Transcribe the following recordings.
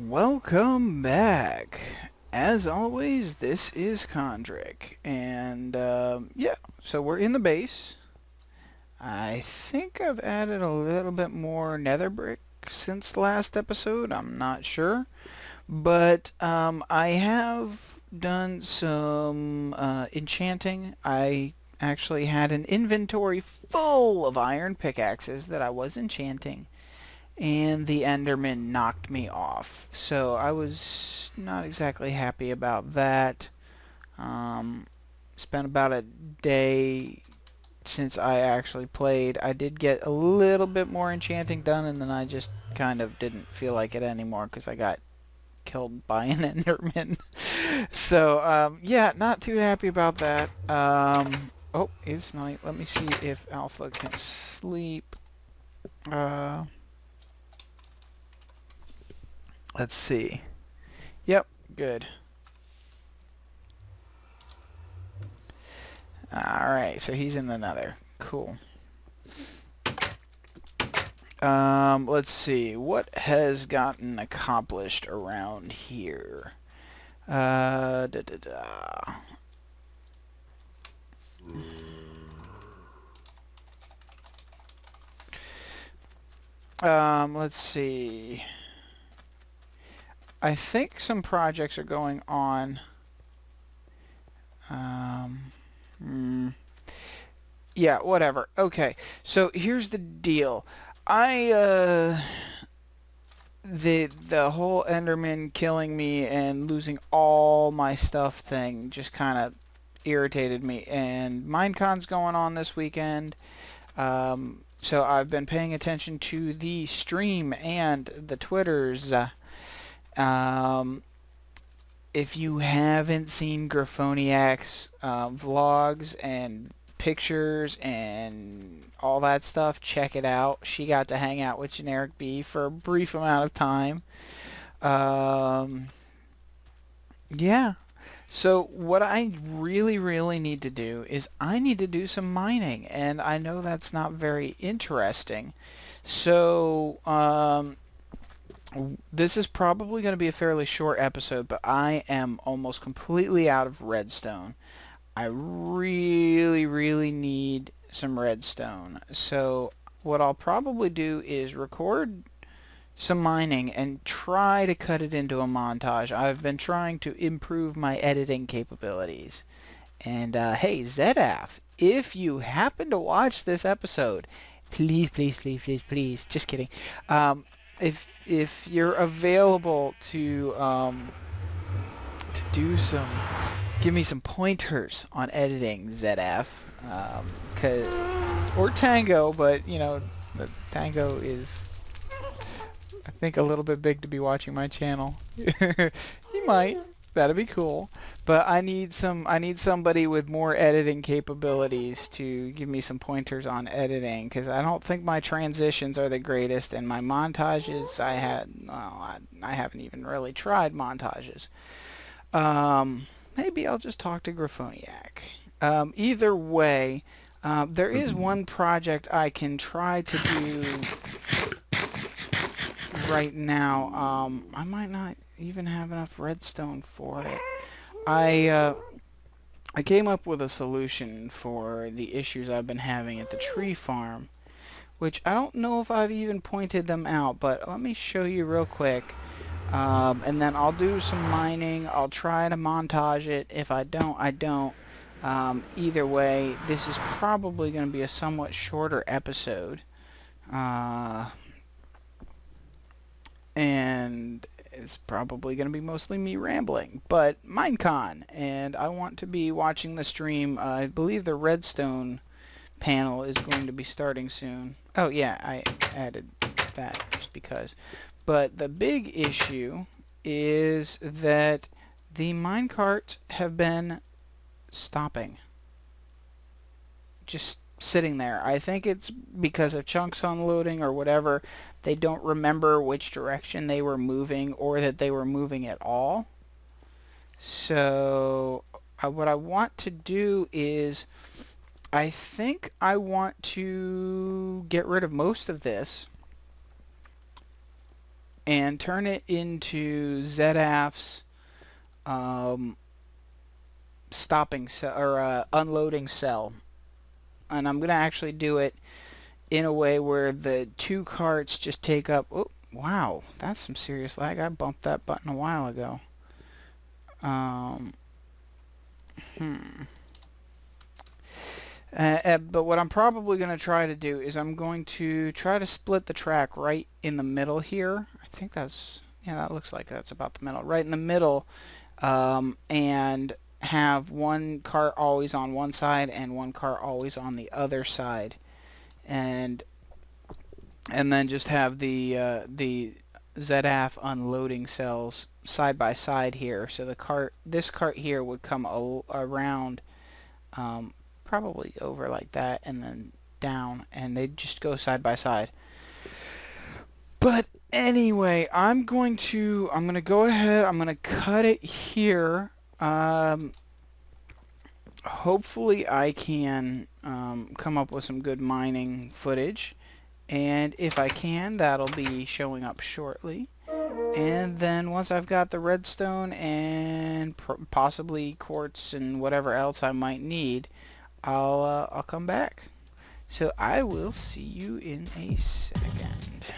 Welcome back. As always, this is Kondrik, and yeah, so we're in the base. I think I've added a little bit more nether brick since the last episode. I'm not sure, but I have done some enchanting. I actually had an inventory full of iron pickaxes that I was enchanting, and the Enderman knocked me off. So I was not exactly happy about that. Spent about a day since I actually played. I did get a little bit more enchanting done, and then I just kind of didn't feel like it anymore because I got killed by an Enderman. So yeah, not too happy about that. Oh, it's night. Let me see if Alpha can sleep. Let's see. Yep, good. Alright, so he's in the nether. Cool. Let's see. What has gotten accomplished around here? Da da da. Let's see. I think some projects are going on. Yeah, whatever. Okay, so here's the deal. The whole Enderman killing me and losing all my stuff thing just kind of irritated me. And Minecon's going on this weekend. So I've been paying attention to the stream and the Twitters. If you haven't seen Graphoniac's vlogs and pictures and all that stuff, check it out. She got to hang out with Generic B for a brief amount of time. Yeah. So what I really need to do is I need to do some mining, and I know that's not very interesting. So this is probably going to be a fairly short episode, but I am almost completely out of redstone. I really need some redstone. So what I'll probably do is record some mining and try to cut it into a montage. I've been trying to improve my editing capabilities. And hey, Zedaph, if you happen to watch this episode, please, just kidding. If you're available to do some, give me some pointers on editing, Zedaph, or Tango, but you know, Tango is, I think, a little bit big to be watching my channel. He might. That'd be cool. But I need somebody with more editing capabilities to give me some pointers on editing, because I don't think my transitions are the greatest, and my montages, I haven't even really tried montages. Maybe I'll just talk to Graphoniac. Either way, there is one project I can try to do right now. I might not even have enough redstone for it. I came up with a solution for the issues I've been having at the tree farm, which I don't know if I've even pointed them out, but let me show you real quick. And then I'll do some mining. I'll try to montage it. If I don't, I don't. Either way, this is probably going to be a somewhat shorter episode. And it's probably going to be mostly me rambling. But Minecon, and I want to be watching the stream. I believe the redstone panel is going to be starting soon. Oh yeah, I added that just because. But the big issue is that the minecarts have been stopping. Just sitting there. I think it's because of chunks unloading or whatever. They don't remember which direction they were moving, or that they were moving at all. So what I want to do is, I think I want to get rid of most of this and turn it into Zedaph's stopping cell, or unloading cell. And I'm going to actually do it in a way where the 2 carts just take up... Oh, wow, that's some serious lag. I bumped that button a while ago. But what I'm probably going to try to do is I'm going to try to split the track right in the middle here. I think that's... Yeah, that looks like that's about the middle. Right in the middle, and have 1 cart always on one side and 1 cart always on the other side. And then just have the Zedaph unloading cells side by side here. So this cart here would come around, probably over like that, and then down, and they just go side by side. But anyway, I'm gonna go ahead. I'm gonna cut it here. Hopefully, I can come up with some good mining footage. And if I can, that'll be showing up shortly. And then once I've got the redstone and possibly quartz and whatever else I might need, I'll come back. So I will see you in a second.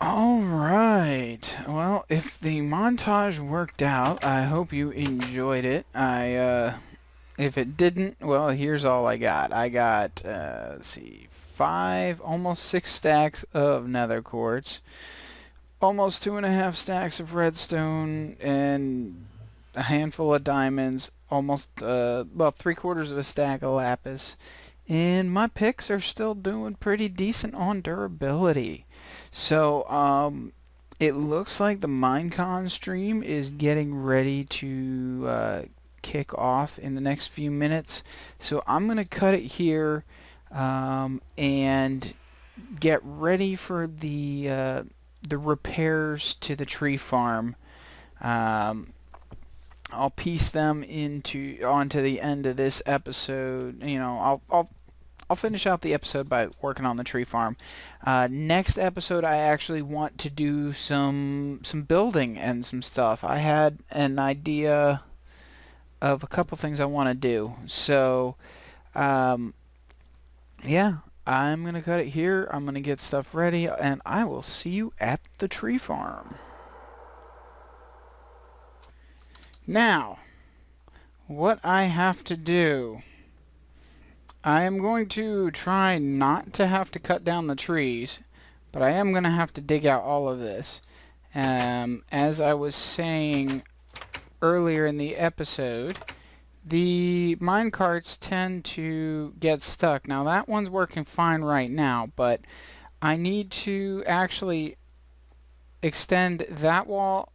Alright, well, if the montage worked out, I hope you enjoyed it. If it didn't, well, here's all I got. I got, let's see, 5, almost 6 stacks of nether quartz, almost 2.5 stacks of redstone, and a handful of diamonds, almost well, 3/4 of a stack of lapis, and my picks are still doing pretty decent on durability. So it looks like the Minecon stream is getting ready to kick off in the next few minutes. So I'm gonna cut it here and get ready for the repairs to the tree farm. I'll piece them onto the end of this episode. You know, I'll finish out the episode by working on the tree farm. Next episode, I actually want to do some building and some stuff. I had an idea of a couple things I want to do. So, yeah, I'm gonna cut it here. I'm gonna get stuff ready, and I will see you at the tree farm. Now, what I have to do, I am going to try not to have to cut down the trees, but I am going to have to dig out all of this. As I was saying earlier in the episode, the minecarts tend to get stuck. Now that one's working fine right now, but I need to actually extend that wall,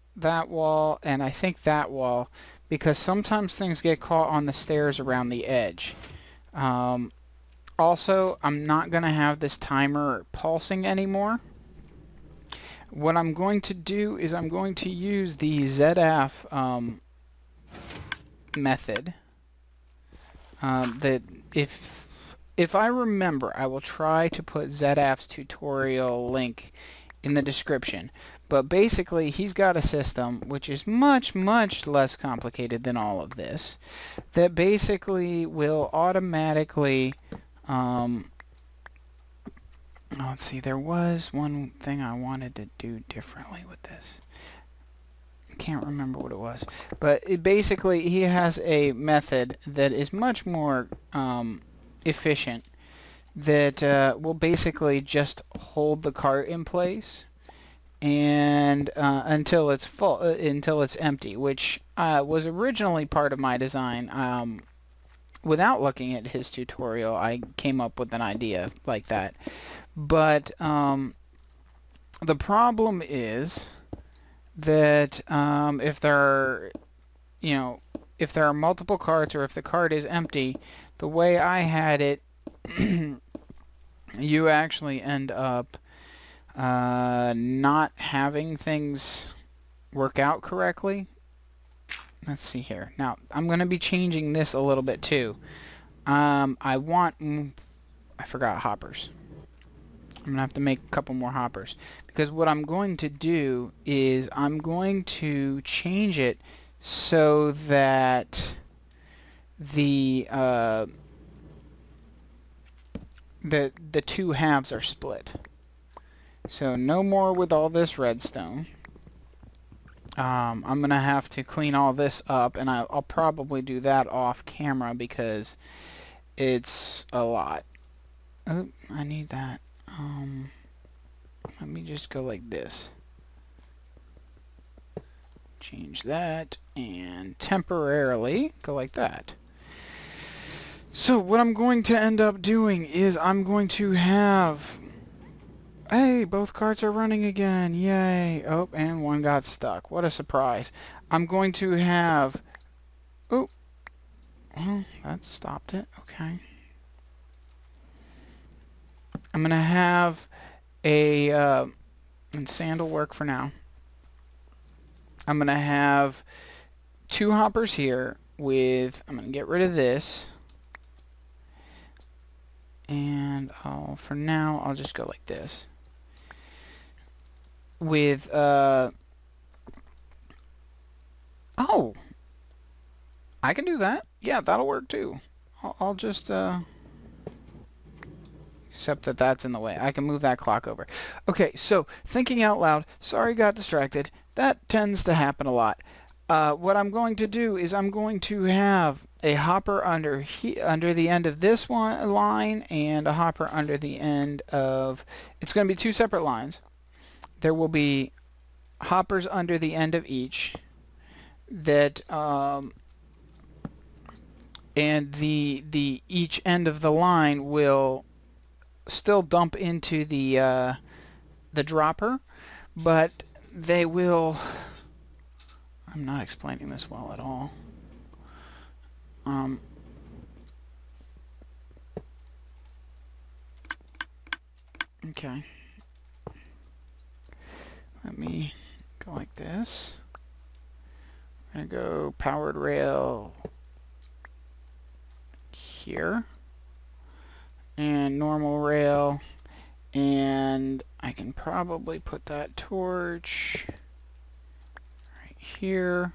and I think that wall, because sometimes things get caught on the stairs around the edge. Also, I'm not going to have this timer pulsing anymore. What I'm going to do is I'm going to use the Zedaph method. That if I remember, I will try to put Zedaph's tutorial link in the description. But basically, he's got a system which is much less complicated than all of this, that basically will automatically let's see, there was one thing I wanted to do differently with this. I can't remember what it was, but basically he has a method that is much more efficient, that will basically just hold the cart in place and until it's full, until it's empty, which was originally part of my design. Without looking at his tutorial, I came up with an idea like that. But the problem is that if there are, if there are multiple carts, or if the cart is empty, the way I had it, you actually end up not having things work out correctly. Let's see here. Now, I'm going to be changing this a little bit too. I forgot hoppers. I'm going to have to make a couple more hoppers. Because what I'm going to do is I'm going to change it so that the two halves are split. So no more with all this redstone. I'm going to have to clean all this up, and I'll probably do that off camera because it's a lot. Oh, I need that. Let me just go like this. Change that, and temporarily go like that. So what I'm going to end up doing is I'm going to have... Hey, both carts are running again. Yay. Oh, and one got stuck. What a surprise. I'm going to have... Oh. Well, that stopped it. Okay. I'm going to have a... and sand will work for now. I'm going to have 2 hoppers here with... I'm going to get rid of this. And for now, I'll just go like this. With, oh! I can do that. Yeah, that'll work too. I'll just, except that that's in the way. I can move that clock over. Okay, so, thinking out loud. Sorry, got distracted. That tends to happen a lot. What I'm going to do is I'm going to have a hopper under the end of this one line, and a hopper under the end of... It's going to be 2 separate lines. There will be hoppers under the end of each that and the each end of the line will still dump into the dropper, but they will. I'm not explaining this well at all. Okay. Let me go like this. I'm going to go powered rail here. And normal rail. And I can probably put that torch right here.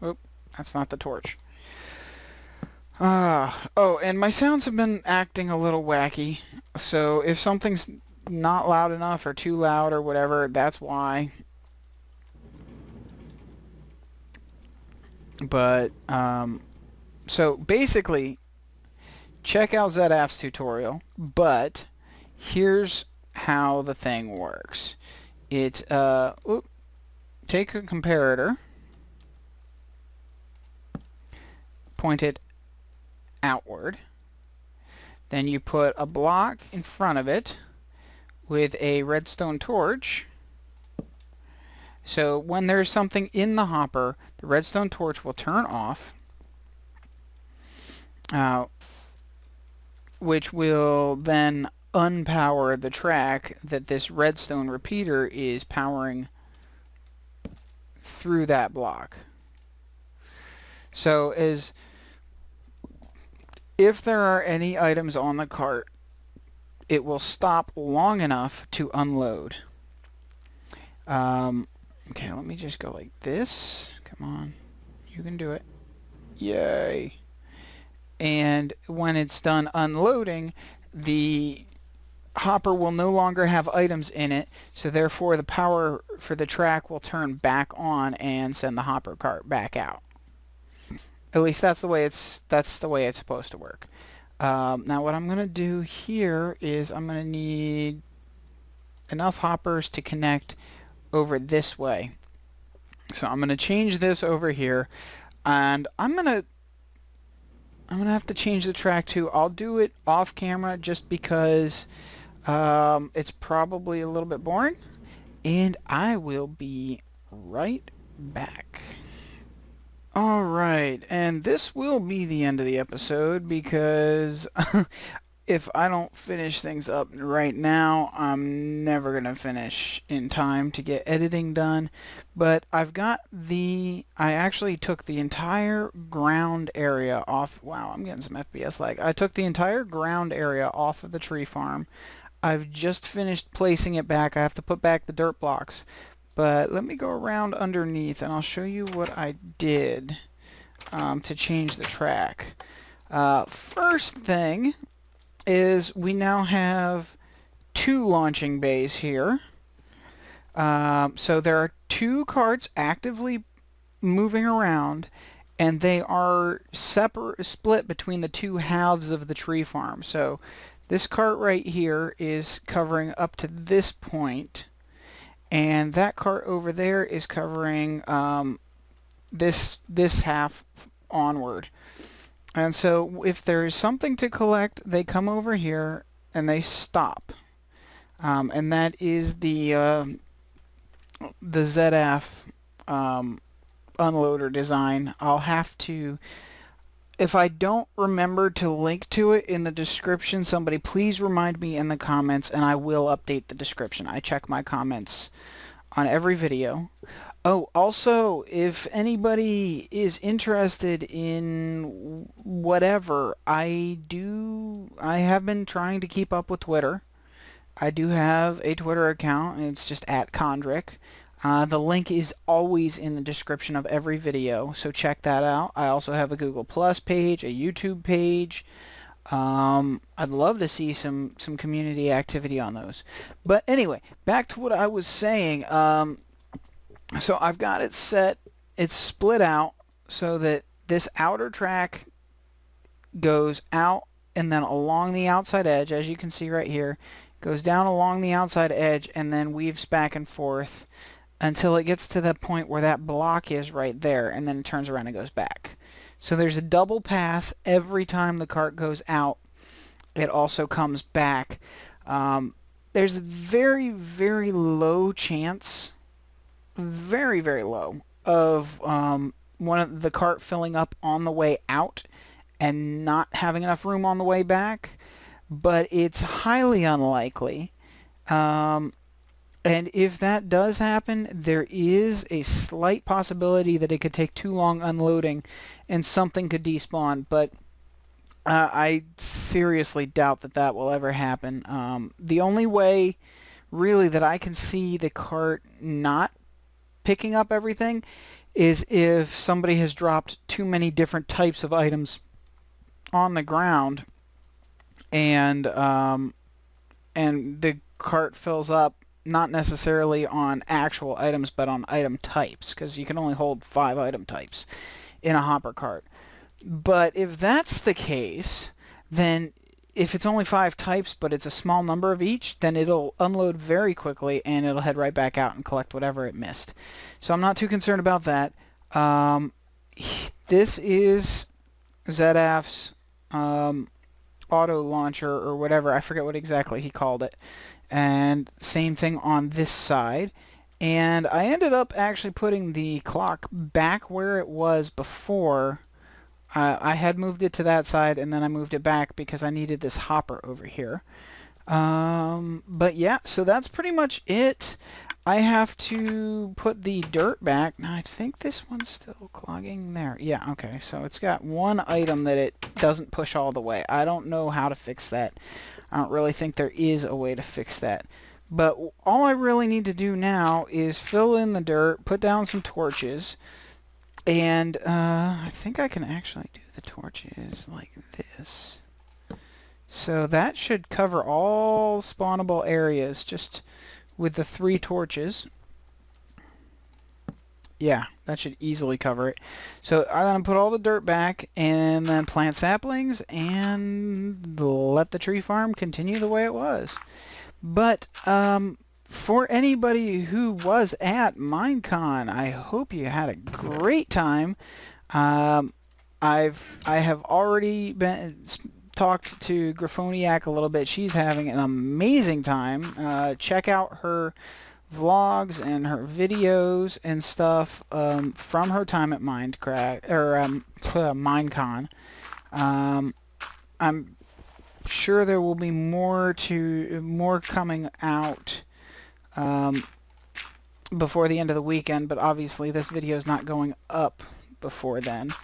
Oop, that's not the torch. Oh, and my sounds have been acting a little wacky. So if something's not loud enough or too loud or whatever, that's why. But, so basically, check out Zedaph's tutorial, but here's how the thing works. It, take a comparator, point it outward, then you put a block in front of it with a redstone torch. So when there's something in the hopper, the redstone torch will turn off, which will then unpower the track that this redstone repeater is powering through that block. So if there are any items on the cart, it will stop long enough to unload. Okay, let me just go like this. Come on. You can do it. Yay. And when it's done unloading, the hopper will no longer have items in it, so therefore the power for the track will turn back on and send the hopper cart back out. At least that's the way it's supposed to work. Now what I'm going to do here is I'm going to need enough hoppers to connect over this way. So I'm going to change this over here, and I'm going to have to change the track too. I'll do it off camera just because it's probably a little bit boring, and I will be right back. Alright, and this will be the end of the episode because if I don't finish things up right now, I'm never going to finish in time to get editing done. But I actually took the entire ground area off. Wow, I'm getting some FPS lag. I took the entire ground area off of the tree farm. I've just finished placing it back. I have to put back the dirt blocks. But let me go around underneath and I'll show you what I did to change the track. First thing is we now have 2 launching bays here. So there are 2 carts actively moving around, and they are split between the 2 halves of the tree farm. So this cart right here is covering up to this point, and that cart over there is covering this half onward. And so if there is something to collect, they come over here and they stop. And that is the Zedaph unloader design. I'll have to, if I don't remember to link to it in the description, somebody please remind me in the comments and I will update the description. I check my comments on every video. Oh, also, if anybody is interested in whatever, I have been trying to keep up with Twitter. I do have a Twitter account, and it's just @Kondrik. The link is always in the description of every video, so check that out. I also have a Google Plus page, a YouTube page. I'd love to see some community activity on those. But anyway, back to what I was saying. So I've got it set, it's split out so that this outer track goes out and then along the outside edge, as you can see right here, goes down along the outside edge and then weaves back and forth until it gets to the point where that block is right there, and then it turns around and goes back. So there's a double pass every time the cart goes out. It also comes back. There's a very, very low chance, very, very low, of one of the cart filling up on the way out and not having enough room on the way back, but it's highly unlikely. And if that does happen, there is a slight possibility that it could take too long unloading and something could despawn, but I seriously doubt that that will ever happen. The only way, really, that I can see the cart not picking up everything is if somebody has dropped too many different types of items on the ground, and the cart fills up not necessarily on actual items, but on item types, because you can only hold 5 item types in a hopper cart. But if that's the case, then if it's only 5 types, but it's a small number of each, then it'll unload very quickly, and it'll head right back out and collect whatever it missed. So I'm not too concerned about that. This is Zedaph's auto launcher, or whatever. I forget what exactly he called it. And same thing on this side. And I ended up actually putting the clock back where it was before. I had moved it to that side, and then I moved it back because I needed this hopper over here. But yeah, so that's pretty much it. I have to put the dirt back. Now, I think this one's still clogging there. Yeah, okay, so it's got one item that it doesn't push all the way. I don't know how to fix that. I don't really think there is a way to fix that. But all I really need to do now is fill in the dirt, put down some torches, and I think I can actually do the torches like this. So that should cover all spawnable areas just with the 3 torches. Yeah, that should easily cover it. So I'm going to put all the dirt back and then plant saplings and let the tree farm continue the way it was. But for anybody who was at Minecon, I hope you had a great time. I have already been talked to Graphoniac a little bit. She's having an amazing time. Check out her vlogs and her videos and stuff from her time at Minecon. I'm sure there will be more coming out before the end of the weekend, but obviously this video is not going up before then.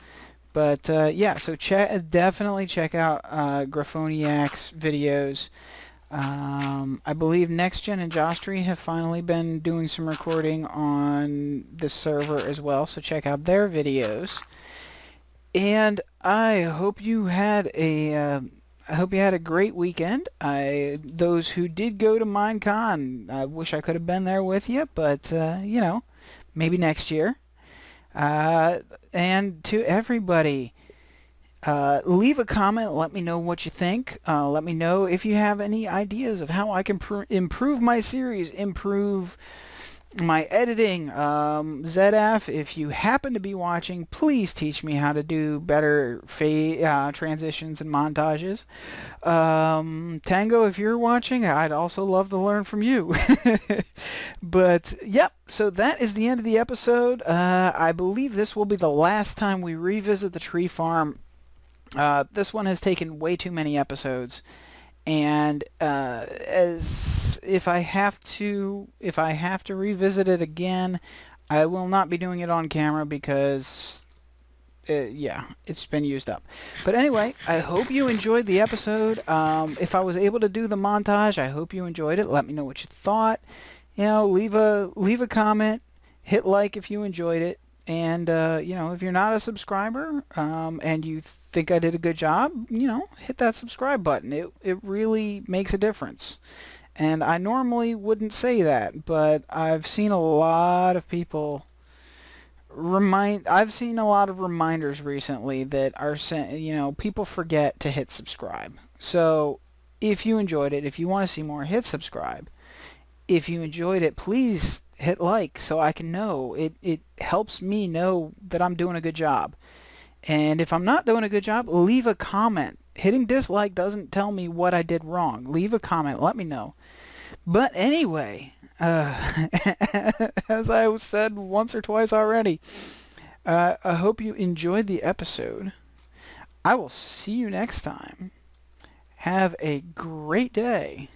But yeah, so definitely check out Graphoniac's videos. I believe NextGen and Jostry have finally been doing some recording on this server as well, so check out their videos. And I hope you had a great weekend. Those who did go to Minecon, I wish I could have been there with you, but you know, maybe next year. And to everybody, leave a comment. Let me know what you think. Let me know if you have any ideas of how I can improve my series, improve my editing. Zedaph, if you happen to be watching, please teach me how to do better transitions and montages. Tango, if you're watching, I'd also love to learn from you. But yep, so that is the end of the episode. I believe this will be the last time we revisit the tree farm. This one has taken way too many episodes, and if I have to revisit it again, I will not be doing it on camera because yeah, it's been used up. But anyway, I hope you enjoyed the episode. If I was able to do the montage, I hope you enjoyed it. Let me know what you thought. You know, leave a comment, hit like if you enjoyed it, and you know, if you're not a subscriber and you think I did a good job, you know, hit that subscribe button. It really makes a difference. And I normally wouldn't say that, but I've seen a lot of people I've seen a lot of reminders recently that are sent, you know, people forget to hit subscribe. So if you enjoyed it, if you want to see more, hit subscribe. If you enjoyed it, please hit like so I can know. It helps me know that I'm doing a good job. And if I'm not doing a good job, leave a comment. Hitting dislike doesn't tell me what I did wrong. Leave a comment. Let me know. But anyway, as I said once or twice already, I hope you enjoyed the episode. I will see you next time. Have a great day.